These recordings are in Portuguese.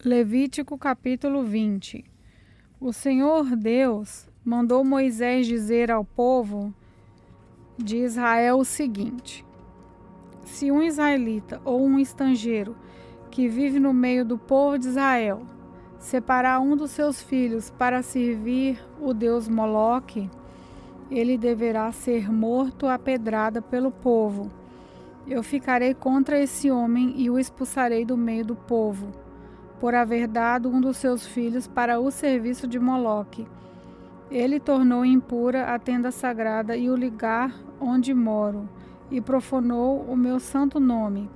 Levítico capítulo 20. O Senhor Deus mandou Moisés dizer ao povo de Israel o seguinte: se um israelita ou um estrangeiro que vive no meio do povo de Israel separar um dos seus filhos para servir o deus Moloque, ele deverá ser morto à pedrada pelo povo. Eu ficarei contra esse homem e o expulsarei do meio do povo, por haver dado um dos seus filhos para o serviço de Moloque. Ele tornou impura a tenda sagrada e o lugar onde moro, e profanou o meu santo nome.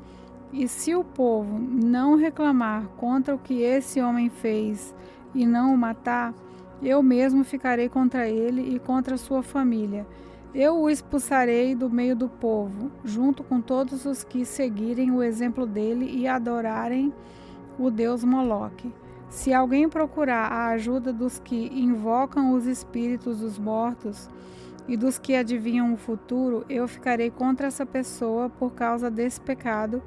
E se o povo não reclamar contra o que esse homem fez e não o matar, eu mesmo ficarei contra ele e contra a sua família. Eu o expulsarei do meio do povo, junto com todos os que seguirem o exemplo dele e adorarem o deus Moloque. Se alguém procurar a ajuda dos que invocam os espíritos dos mortos e dos que adivinham o futuro, eu ficarei contra essa pessoa por causa desse pecado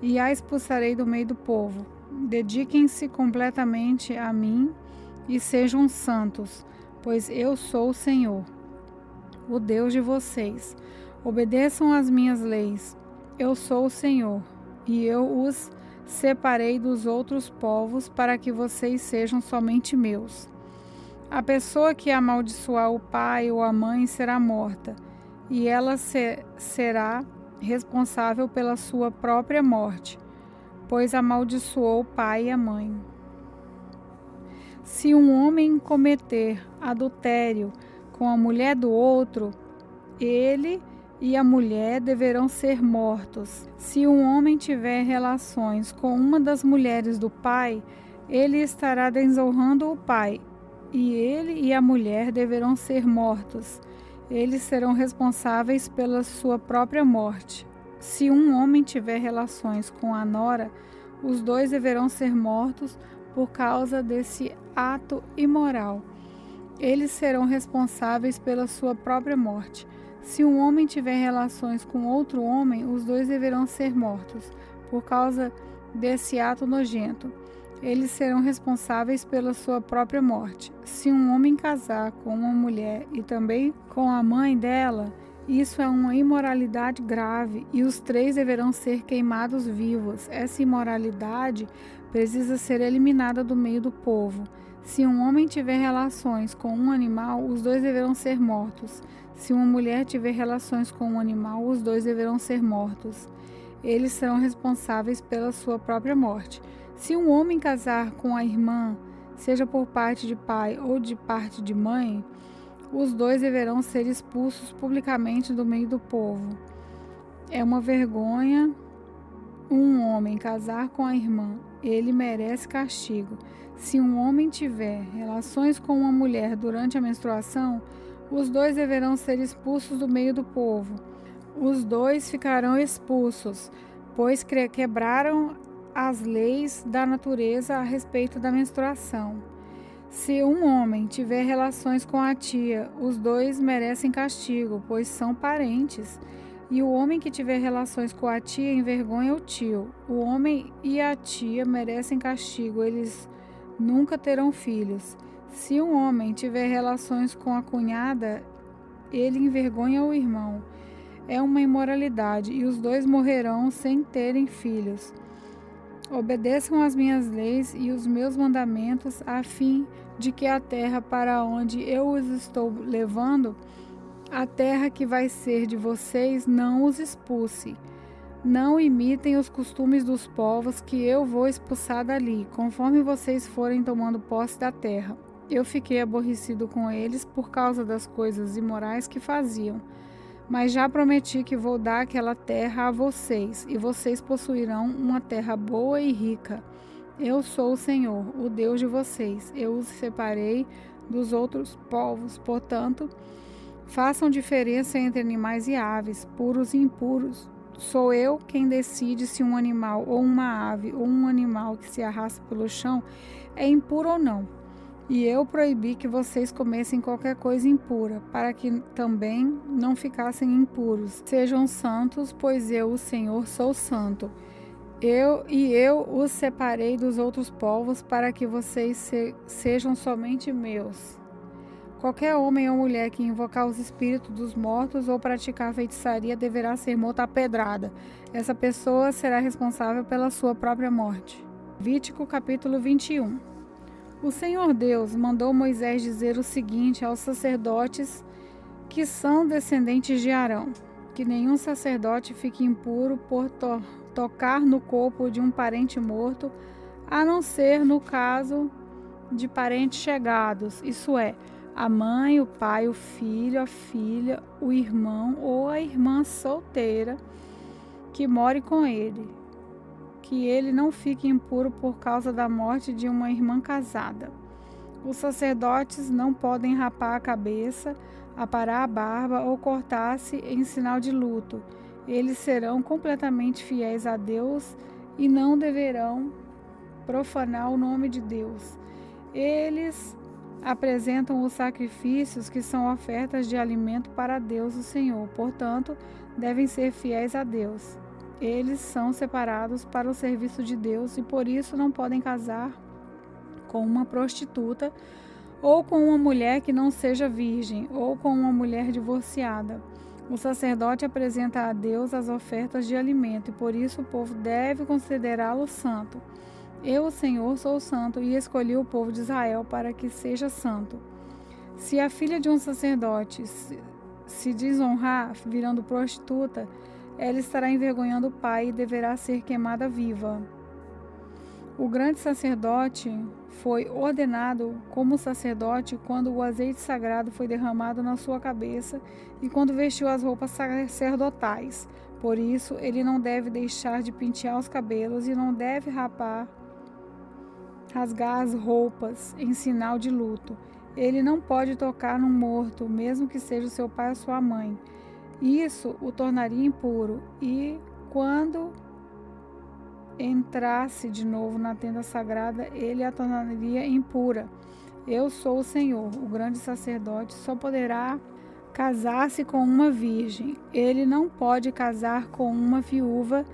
e a expulsarei do meio do povo. Dediquem-se completamente a mim e sejam santos, pois eu sou o Senhor, o Deus de vocês. Obedeçam às minhas leis. Eu sou o Senhor, e eu os separei dos outros povos para que vocês sejam somente meus. A pessoa que amaldiçoar o pai ou a mãe será morta, e ela será responsável pela sua própria morte, pois amaldiçoou o pai e a mãe. Se um homem cometer adultério com a mulher do outro, ele e a mulher deverão ser mortos. Se um homem tiver relações com uma das mulheres do pai, ele estará desonrando o pai, e ele e a mulher deverão ser mortos. Eles serão responsáveis pela sua própria morte. Se um homem tiver relações com a nora, os dois deverão ser mortos por causa desse ato imoral. Eles serão responsáveis pela sua própria morte. Se um homem tiver relações com outro homem, os dois deverão ser mortos por causa desse ato nojento. Eles serão responsáveis pela sua própria morte. Se um homem casar com uma mulher e também com a mãe dela, isso é uma imoralidade grave e os três deverão ser queimados vivos. Essa imoralidade precisa ser eliminada do meio do povo. Se um homem tiver relações com um animal, os dois deverão ser mortos. Se uma mulher tiver relações com um animal, os dois deverão ser mortos. Eles serão responsáveis pela sua própria morte. Se um homem casar com a irmã, seja por parte de pai ou de parte de mãe, os dois deverão ser expulsos publicamente do meio do povo. É uma vergonha um homem casar com a irmã. Ele merece castigo. Se um homem tiver relações com uma mulher durante a menstruação, os dois deverão ser expulsos do meio do povo. Os dois ficarão expulsos, pois quebraram as leis da natureza a respeito da menstruação. Se um homem tiver relações com a tia, os dois merecem castigo, pois são parentes. E o homem que tiver relações com a tia envergonha o tio. O homem e a tia merecem castigo, eles nunca terão filhos. Se um homem tiver relações com a cunhada, ele envergonha o irmão. É uma imoralidade, e os dois morrerão sem terem filhos. Obedeçam às minhas leis e os meus mandamentos, a fim de que a terra para onde eu os estou levando, a terra que vai ser de vocês, não os expulse. Não imitem os costumes dos povos que eu vou expulsar dali, conforme vocês forem tomando posse da terra. Eu fiquei aborrecido com eles por causa das coisas imorais que faziam. Mas já prometi que vou dar aquela terra a vocês, e vocês possuirão uma terra boa e rica. Eu sou o Senhor, o Deus de vocês. Eu os separei dos outros povos, portanto, façam diferença entre animais e aves, puros e impuros. Sou eu quem decide se um animal ou uma ave ou um animal que se arrasta pelo chão é impuro ou não. E eu proibi que vocês comessem qualquer coisa impura, para que também não ficassem impuros. Sejam santos, pois eu, o Senhor, sou santo. Eu os separei dos outros povos para que vocês sejam somente meus. Qualquer homem ou mulher que invocar os espíritos dos mortos ou praticar feitiçaria deverá ser morto à pedrada. Essa pessoa será responsável pela sua própria morte. Levítico capítulo 21. O Senhor Deus mandou Moisés dizer o seguinte aos sacerdotes que são descendentes de Arão: que nenhum sacerdote fique impuro por tocar no corpo de um parente morto, a não ser no caso de parentes chegados, isso é, a mãe, o pai, o filho, a filha, o irmão ou a irmã solteira que more com ele, que ele não fique impuro por causa da morte de uma irmã casada. Os sacerdotes não podem rapar a cabeça, aparar a barba ou cortar-se em sinal de luto. Eles serão completamente fiéis a Deus e não deverão profanar o nome de Deus. Eles apresentam os sacrifícios que são ofertas de alimento para Deus, o Senhor. Portanto, devem ser fiéis a Deus. Eles são separados para o serviço de Deus e por isso não podem casar com uma prostituta ou com uma mulher que não seja virgem ou com uma mulher divorciada. O sacerdote apresenta a Deus as ofertas de alimento e por isso o povo deve considerá-lo santo. Eu, o Senhor, sou santo e escolhi o povo de Israel para que seja santo. Se a filha de um sacerdote se desonrar, virando prostituta, ela estará envergonhando o pai e deverá ser queimada viva. O grande sacerdote foi ordenado como sacerdote quando o azeite sagrado foi derramado na sua cabeça e quando vestiu as roupas sacerdotais. Por isso, ele não deve deixar de pentear os cabelos e não deve rasgar as roupas em sinal de luto. Ele não pode tocar num morto, mesmo que seja o seu pai ou sua mãe. Isso o tornaria impuro e, quando entrasse de novo na tenda sagrada, ele a tornaria impura. Eu sou o Senhor. O grande sacerdote só poderá casar-se com uma virgem. Ele não pode casar com uma viúva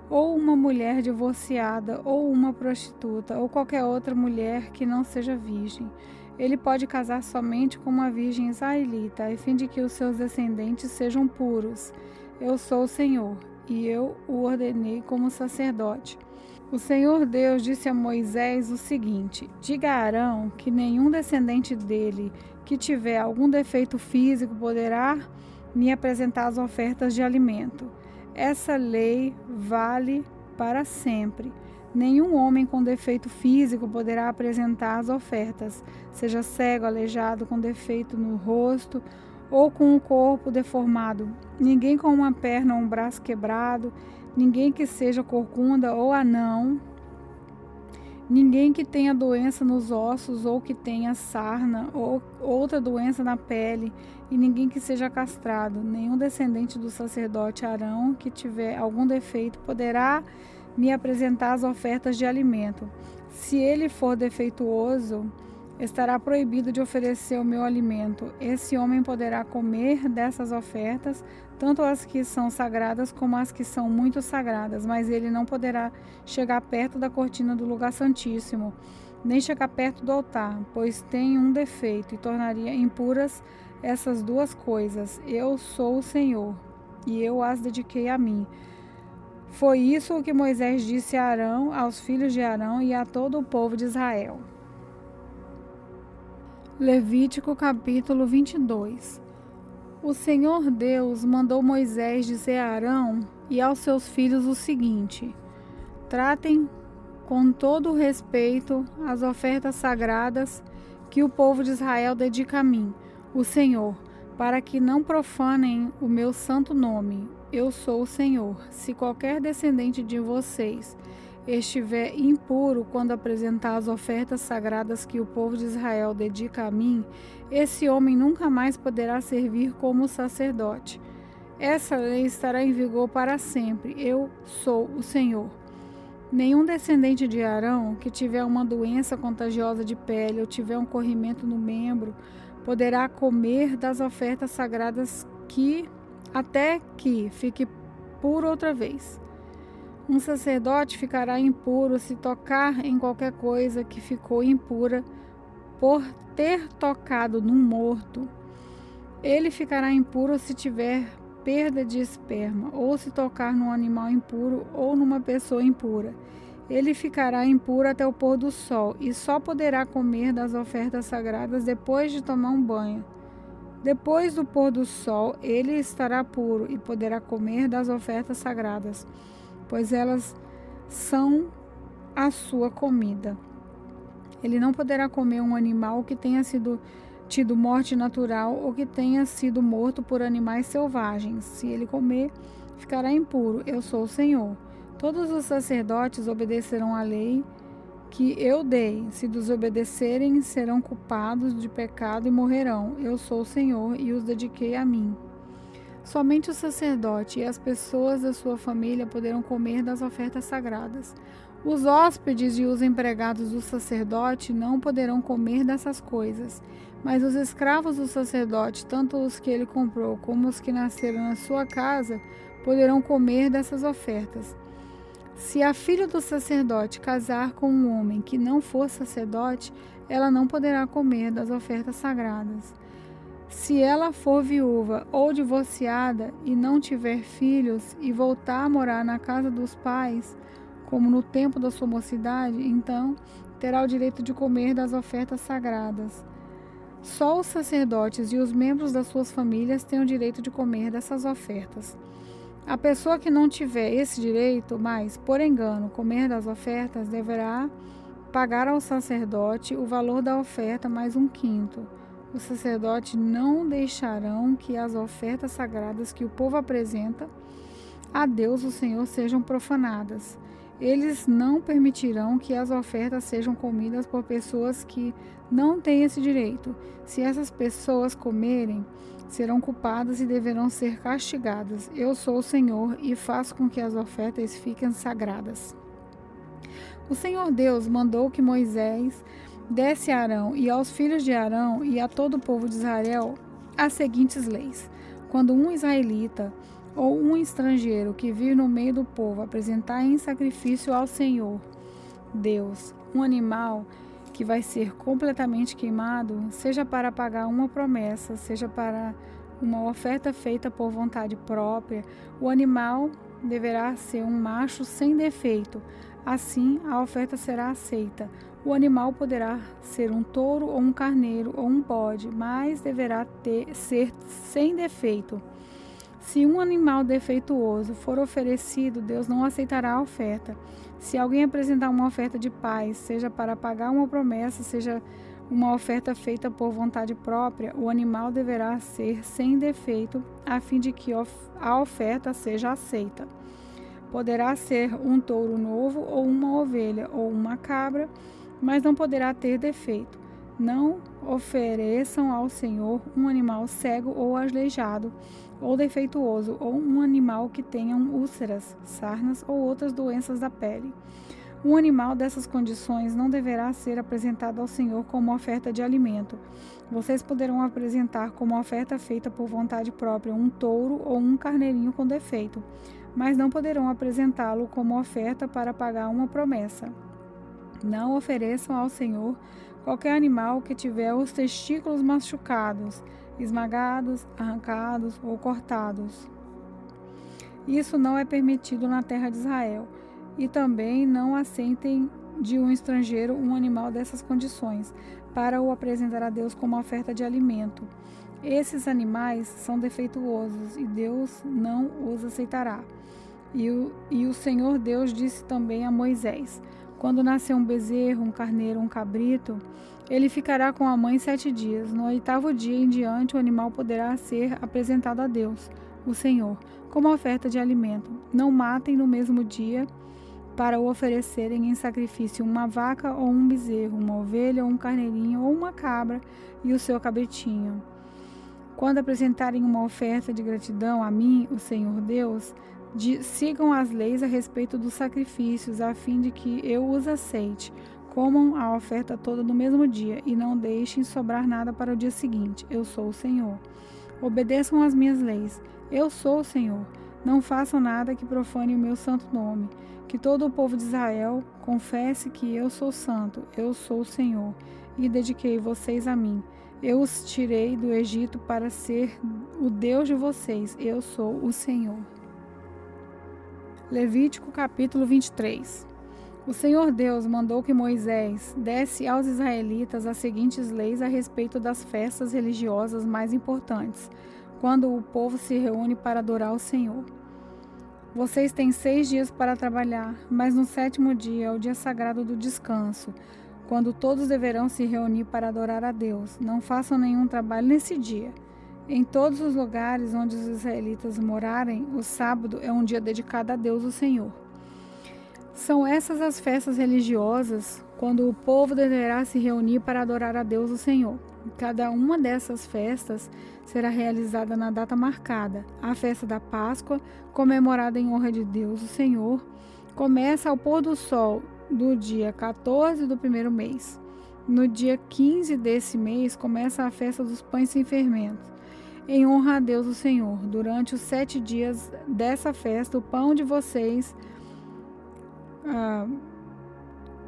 ou uma mulher divorciada, ou uma prostituta, ou qualquer outra mulher que não seja virgem. Ele pode casar somente com uma virgem israelita, a fim de que os seus descendentes sejam puros. Eu sou o Senhor, e eu o ordenei como sacerdote. O Senhor Deus disse a Moisés o seguinte: diga a Arão que nenhum descendente dele que tiver algum defeito físico poderá me apresentar as ofertas de alimento. Essa lei vale para sempre. Nenhum homem com defeito físico poderá apresentar as ofertas, seja cego, aleijado, com defeito no rosto ou com o corpo deformado. Ninguém com uma perna ou um braço quebrado, ninguém que seja corcunda ou anão, ninguém que tenha doença nos ossos ou que tenha sarna ou outra doença na pele, e ninguém que seja castrado. Nenhum descendente do sacerdote Arão que tiver algum defeito poderá me apresentar as ofertas de alimento. Se ele for defeituoso, estará proibido de oferecer o meu alimento. Esse homem poderá comer dessas ofertas, tanto as que são sagradas como as que são muito sagradas, mas ele não poderá chegar perto da cortina do lugar santíssimo, nem chegar perto do altar, pois tem um defeito e tornaria impuras essas duas coisas. Eu sou o Senhor, e eu as dediquei a mim. Foi isso o que Moisés disse a Arão, aos filhos de Arão e a todo o povo de Israel. Levítico capítulo 22. O Senhor Deus mandou Moisés dizer a Arão e aos seus filhos o seguinte: tratem com todo o respeito as ofertas sagradas que o povo de Israel dedica a mim, o Senhor, para que não profanem o meu santo nome. Eu sou o Senhor. Se qualquer descendente de vocês estiver impuro quando apresentar as ofertas sagradas que o povo de Israel dedica a mim, esse homem nunca mais poderá servir como sacerdote. Essa lei estará em vigor para sempre. Eu sou o Senhor. Nenhum descendente de Arão que tiver uma doença contagiosa de pele ou tiver um corrimento no membro poderá comer das ofertas sagradas até que fique puro outra vez. Um sacerdote ficará impuro se tocar em qualquer coisa que ficou impura por ter tocado num morto. Ele ficará impuro se tiver perda de esperma, ou se tocar num animal impuro ou numa pessoa impura. Ele ficará impuro até o pôr do sol, e só poderá comer das ofertas sagradas depois de tomar um banho. Depois do pôr do sol, ele estará puro e poderá comer das ofertas sagradas, pois elas são a sua comida. Ele não poderá comer um animal que tenha tido morte natural ou que tenha sido morto por animais selvagens. Se ele comer, ficará impuro. Eu sou o Senhor. Todos os sacerdotes obedecerão à lei que eu dei. Se desobedecerem, serão culpados de pecado e morrerão. Eu sou o Senhor e os dediquei a mim. Somente o sacerdote e as pessoas da sua família poderão comer das ofertas sagradas. Os hóspedes e os empregados do sacerdote não poderão comer dessas coisas, mas os escravos do sacerdote, tanto os que ele comprou como os que nasceram na sua casa, poderão comer dessas ofertas. Se a filha do sacerdote casar com um homem que não for sacerdote, ela não poderá comer das ofertas sagradas. Se ela for viúva ou divorciada e não tiver filhos e voltar a morar na casa dos pais, como no tempo da sua mocidade, então terá o direito de comer das ofertas sagradas. Só os sacerdotes e os membros das suas famílias têm o direito de comer dessas ofertas. A pessoa que não tiver esse direito, mas, por engano, comer das ofertas, deverá pagar ao sacerdote o valor da oferta mais 1/5. Os sacerdotes não deixarão que as ofertas sagradas que o povo apresenta a Deus, o Senhor, sejam profanadas. Eles não permitirão que as ofertas sejam comidas por pessoas que não têm esse direito. Se essas pessoas comerem, serão culpadas e deverão ser castigadas. Eu sou o Senhor e faço com que as ofertas fiquem sagradas. O Senhor Deus mandou que Moisés desse a Arão e aos filhos de Arão e a todo o povo de Israel as seguintes leis. Quando um israelita ou um estrangeiro que vive no meio do povo apresentar em sacrifício ao Senhor Deus um animal que vai ser completamente queimado, seja para pagar uma promessa, seja para uma oferta feita por vontade própria, o animal deverá ser um macho sem defeito. Assim, a oferta será aceita. O animal poderá ser um touro ou um carneiro ou um bode, mas deverá ser sem defeito. Se um animal defeituoso for oferecido, Deus não aceitará a oferta. Se alguém apresentar uma oferta de paz, seja para pagar uma promessa, seja uma oferta feita por vontade própria, o animal deverá ser sem defeito, a fim de que a oferta seja aceita. Poderá ser um touro novo, ou uma ovelha, ou uma cabra, mas não poderá ter defeito. Não ofereçam ao Senhor um animal cego ou aleijado, ou defeituoso, ou um animal que tenha úlceras, sarnas ou outras doenças da pele. Um animal dessas condições não deverá ser apresentado ao Senhor como oferta de alimento. Vocês poderão apresentar como oferta feita por vontade própria um touro ou um carneirinho com defeito, mas não poderão apresentá-lo como oferta para pagar uma promessa. Não ofereçam ao Senhor qualquer animal que tiver os testículos machucados, esmagados, arrancados ou cortados. Isso não é permitido na terra de Israel. E também não aceitem de um estrangeiro um animal dessas condições, para o apresentar a Deus como oferta de alimento. Esses animais são defeituosos e Deus não os aceitará. E o Senhor Deus disse também a Moisés: quando nascer um bezerro, um carneiro, um cabrito, ele ficará com a mãe 7 dias. No 8º dia em diante, o animal poderá ser apresentado a Deus, o Senhor, como oferta de alimento. Não matem no mesmo dia para o oferecerem em sacrifício uma vaca ou um bezerro, uma ovelha ou um carneirinho ou uma cabra e o seu cabritinho. Quando apresentarem uma oferta de gratidão a mim, o Senhor Deus, sigam as leis a respeito dos sacrifícios, a fim de que eu os aceite. Comam a oferta toda no mesmo dia e não deixem sobrar nada para o dia seguinte. Eu sou o Senhor. Obedeçam às minhas leis. Eu sou o Senhor. Não façam nada que profane o meu santo nome. Que todo o povo de Israel confesse que eu sou santo, eu sou o Senhor, e dediquei vocês a mim. Eu os tirei do Egito para ser o Deus de vocês. Eu sou o Senhor. Levítico capítulo 23. O Senhor Deus mandou que Moisés desse aos israelitas as seguintes leis a respeito das festas religiosas mais importantes, quando o povo se reúne para adorar o Senhor. Vocês têm 6 dias para trabalhar, mas no 7º dia é o dia sagrado do descanso, quando todos deverão se reunir para adorar a Deus. Não façam nenhum trabalho nesse dia. Em todos os lugares onde os israelitas morarem, o sábado é um dia dedicado a Deus, o Senhor. São essas as festas religiosas, quando o povo deverá se reunir para adorar a Deus, o Senhor. Cada uma dessas festas será realizada na data marcada. A festa da Páscoa, comemorada em honra de Deus, o Senhor, começa ao pôr do sol do dia 14 do primeiro mês. No dia 15 desse mês, começa a festa dos pães sem fermento, em honra a Deus, o Senhor. Durante os 7 dias dessa festa, o pão de vocês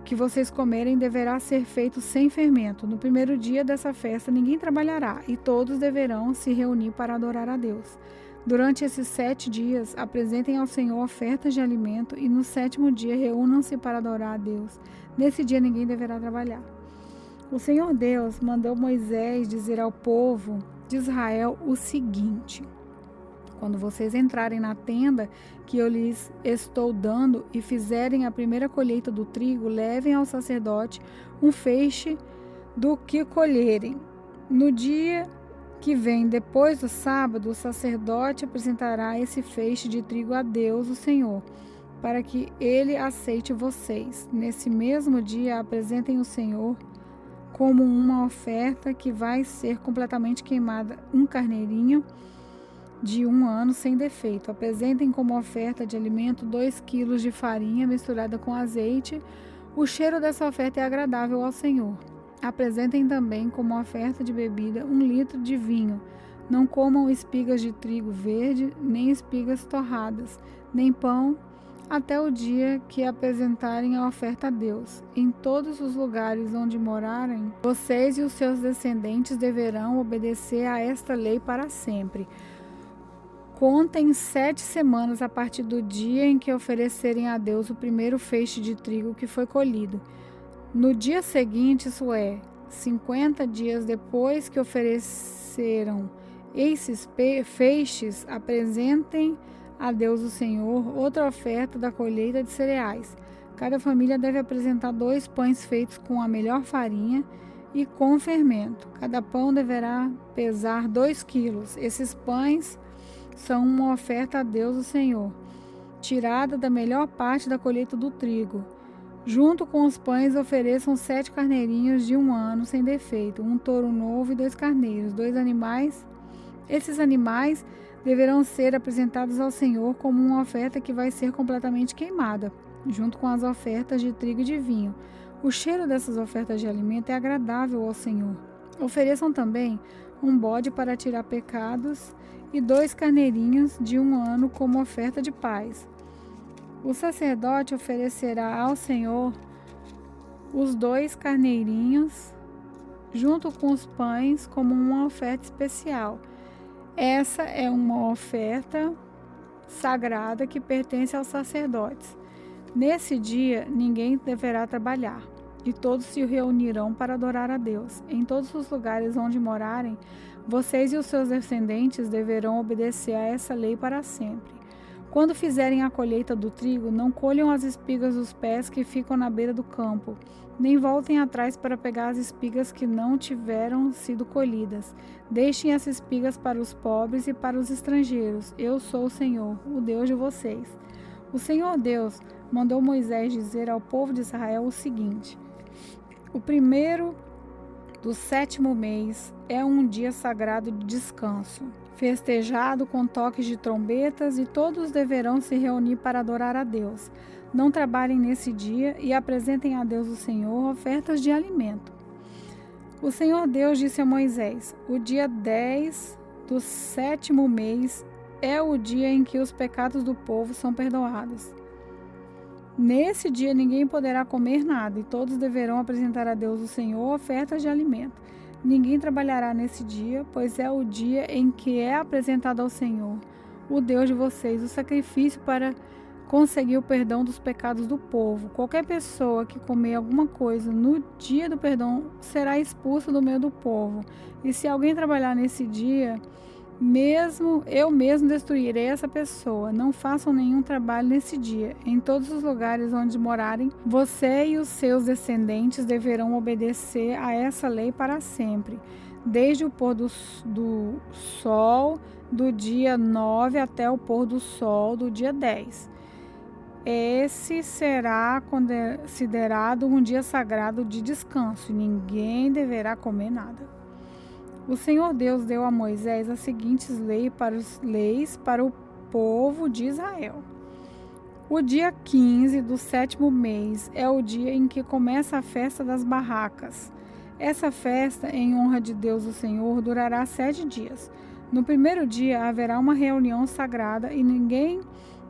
que vocês comerem deverá ser feito sem fermento. No primeiro dia dessa festa ninguém trabalhará e todos deverão se reunir para adorar a Deus. Durante esses 7 dias apresentem ao Senhor ofertas de alimento e no 7º dia reúnam-se para adorar a Deus. Nesse dia ninguém deverá trabalhar. O Senhor Deus mandou Moisés dizer ao povo de Israel o seguinte: quando vocês entrarem na tenda que eu lhes estou dando e fizerem a primeira colheita do trigo, levem ao sacerdote um feixe do que colherem. No dia que vem depois do sábado, o sacerdote apresentará esse feixe de trigo a Deus, o Senhor, para que ele aceite vocês. Nesse mesmo dia, apresentem o Senhor como uma oferta que vai ser completamente queimada, um carneirinho de 1 ano sem defeito. Apresentem como oferta de alimento 2 quilos de farinha misturada com azeite. O cheiro dessa oferta é agradável ao Senhor. Apresentem também como oferta de bebida 1 litro de vinho. Não comam espigas de trigo verde, nem espigas torradas, nem pão, até o dia que apresentarem a oferta a Deus. Em todos os lugares onde morarem, vocês e os seus descendentes deverão obedecer a esta lei para sempre. Contem 7 semanas a partir do dia em que oferecerem a Deus o primeiro feixe de trigo que foi colhido. No dia seguinte, isso é, 50 dias depois que ofereceram esses feixes, apresentem a Deus o Senhor outra oferta da colheita de cereais. Cada família deve apresentar 2 pães feitos com a melhor farinha e com fermento. Cada pão deverá pesar 2 quilos. Esses pães são uma oferta a Deus o Senhor, tirada da melhor parte da colheita do trigo. Junto com os pães ofereçam 7 carneirinhos de 1 ano sem defeito, 1 touro novo e 2 carneiros, 2 animais. Esses animais deverão ser apresentados ao Senhor como uma oferta que vai ser completamente queimada, junto com as ofertas de trigo e de vinho. O cheiro dessas ofertas de alimento é agradável ao Senhor. Ofereçam também um bode para tirar pecados e 2 carneirinhos de 1 ano como oferta de paz. O sacerdote oferecerá ao Senhor os 2 carneirinhos junto com os pães como uma oferta especial. Essa é uma oferta sagrada que pertence aos sacerdotes. Nesse dia ninguém deverá trabalhar e todos se reunirão para adorar a Deus. Em todos os lugares onde morarem, vocês e os seus descendentes deverão obedecer a essa lei para sempre. Quando fizerem a colheita do trigo, não colham as espigas dos pés que ficam na beira do campo, nem voltem atrás para pegar as espigas que não tiveram sido colhidas. Deixem essas espigas para os pobres e para os estrangeiros. Eu sou o Senhor, o Deus de vocês. O Senhor Deus mandou Moisés dizer ao povo de Israel o seguinte: o primeiro do 7º mês é um dia sagrado de descanso, festejado com toques de trombetas, e todos deverão se reunir para adorar a Deus. Não trabalhem nesse dia e apresentem a Deus o Senhor ofertas de alimento. O Senhor Deus disse a Moisés: o dia 10 do 7º mês é o dia em que os pecados do povo são perdoados. Nesse dia ninguém poderá comer nada, e todos deverão apresentar a Deus o Senhor ofertas de alimento. Ninguém trabalhará nesse dia, pois é o dia em que é apresentado ao Senhor, o Deus de vocês, o sacrifício para conseguir o perdão dos pecados do povo. Qualquer pessoa que comer alguma coisa no dia do perdão será expulsa do meio do povo. E se alguém trabalhar nesse dia, eu mesmo destruirei essa pessoa. Não façam nenhum trabalho nesse dia. Em todos os lugares onde morarem, você e os seus descendentes deverão obedecer a essa lei para sempre, desde o pôr do sol do dia 9 até o pôr do sol do dia 10. Esse será considerado um dia sagrado de descanso, e ninguém deverá comer nada. O Senhor Deus deu a Moisés as seguintes leis para o povo de Israel. O dia 15 do 7º mês é o dia em que começa a festa das barracas. Essa festa, em honra de Deus o Senhor, durará 7 dias. No primeiro dia haverá uma reunião sagrada e ninguém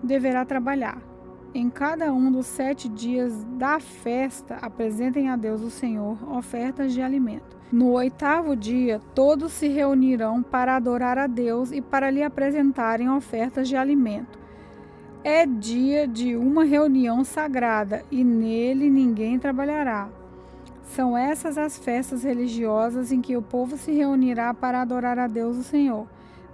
deverá trabalhar. Em cada um dos 7 dias da festa, apresentem a Deus o Senhor ofertas de alimento. No 8º dia, todos se reunirão para adorar a Deus e para lhe apresentarem ofertas de alimento. É dia de uma reunião sagrada e nele ninguém trabalhará. São essas as festas religiosas em que o povo se reunirá para adorar a Deus o Senhor.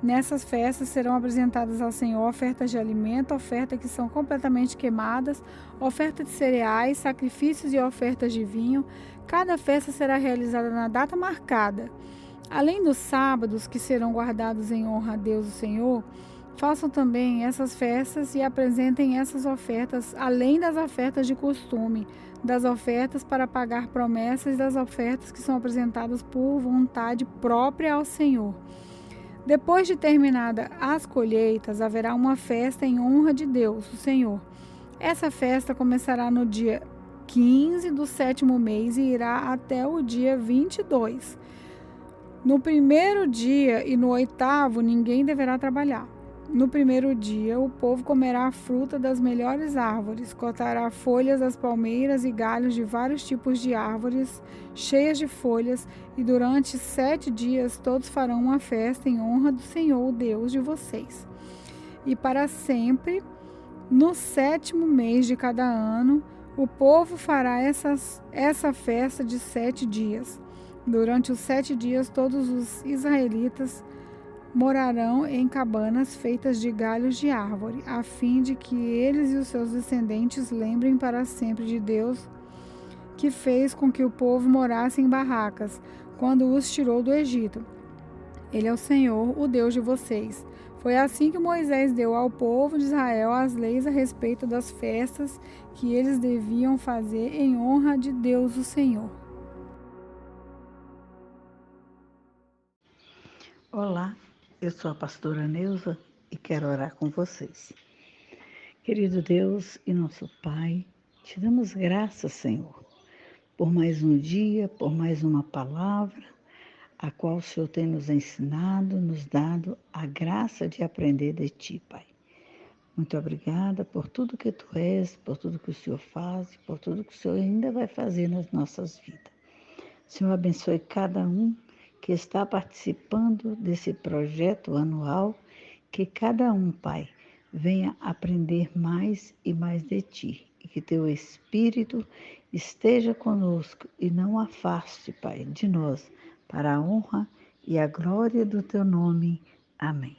Nessas festas serão apresentadas ao Senhor ofertas de alimento, ofertas que são completamente queimadas, oferta de cereais, sacrifícios e ofertas de vinho. Cada festa será realizada na data marcada. Além dos sábados, que serão guardados em honra a Deus o Senhor, façam também essas festas e apresentem essas ofertas, além das ofertas de costume, das ofertas para pagar promessas e das ofertas que são apresentadas por vontade própria ao Senhor. Depois de terminada as colheitas, haverá uma festa em honra de Deus, o Senhor. Essa festa começará no dia 15 do 7º mês e irá até o dia 22. No primeiro dia e no 8º, ninguém deverá trabalhar. No primeiro dia, o povo comerá a fruta das melhores árvores, cortará folhas das palmeiras e galhos de vários tipos de árvores cheias de folhas, e durante 7 dias todos farão uma festa em honra do Senhor, o Deus de vocês. E para sempre, no 7º mês de cada ano, o povo fará essa festa de 7 dias. Durante os 7 dias, todos os israelitas morarão em cabanas feitas de galhos de árvore, a fim de que eles e os seus descendentes lembrem para sempre de Deus, que fez com que o povo morasse em barracas, quando os tirou do Egito. Ele é o Senhor, o Deus de vocês. Foi assim que Moisés deu ao povo de Israel as leis a respeito das festas que eles deviam fazer em honra de Deus, o Senhor. Olá, eu sou a pastora Neuza e quero orar com vocês. Querido Deus e nosso Pai, te damos graças, Senhor, por mais um dia, por mais uma palavra, a qual o Senhor tem nos ensinado, nos dado a graça de aprender de Ti, Pai. Muito obrigada por tudo que Tu és, por tudo que o Senhor faz e por tudo que o Senhor ainda vai fazer nas nossas vidas. Senhor, abençoe cada um que está participando desse projeto anual, que cada um, Pai, venha aprender mais e mais de Ti, e que Teu Espírito esteja conosco e não afaste, Pai, de nós, para a honra e a glória do Teu nome. Amém.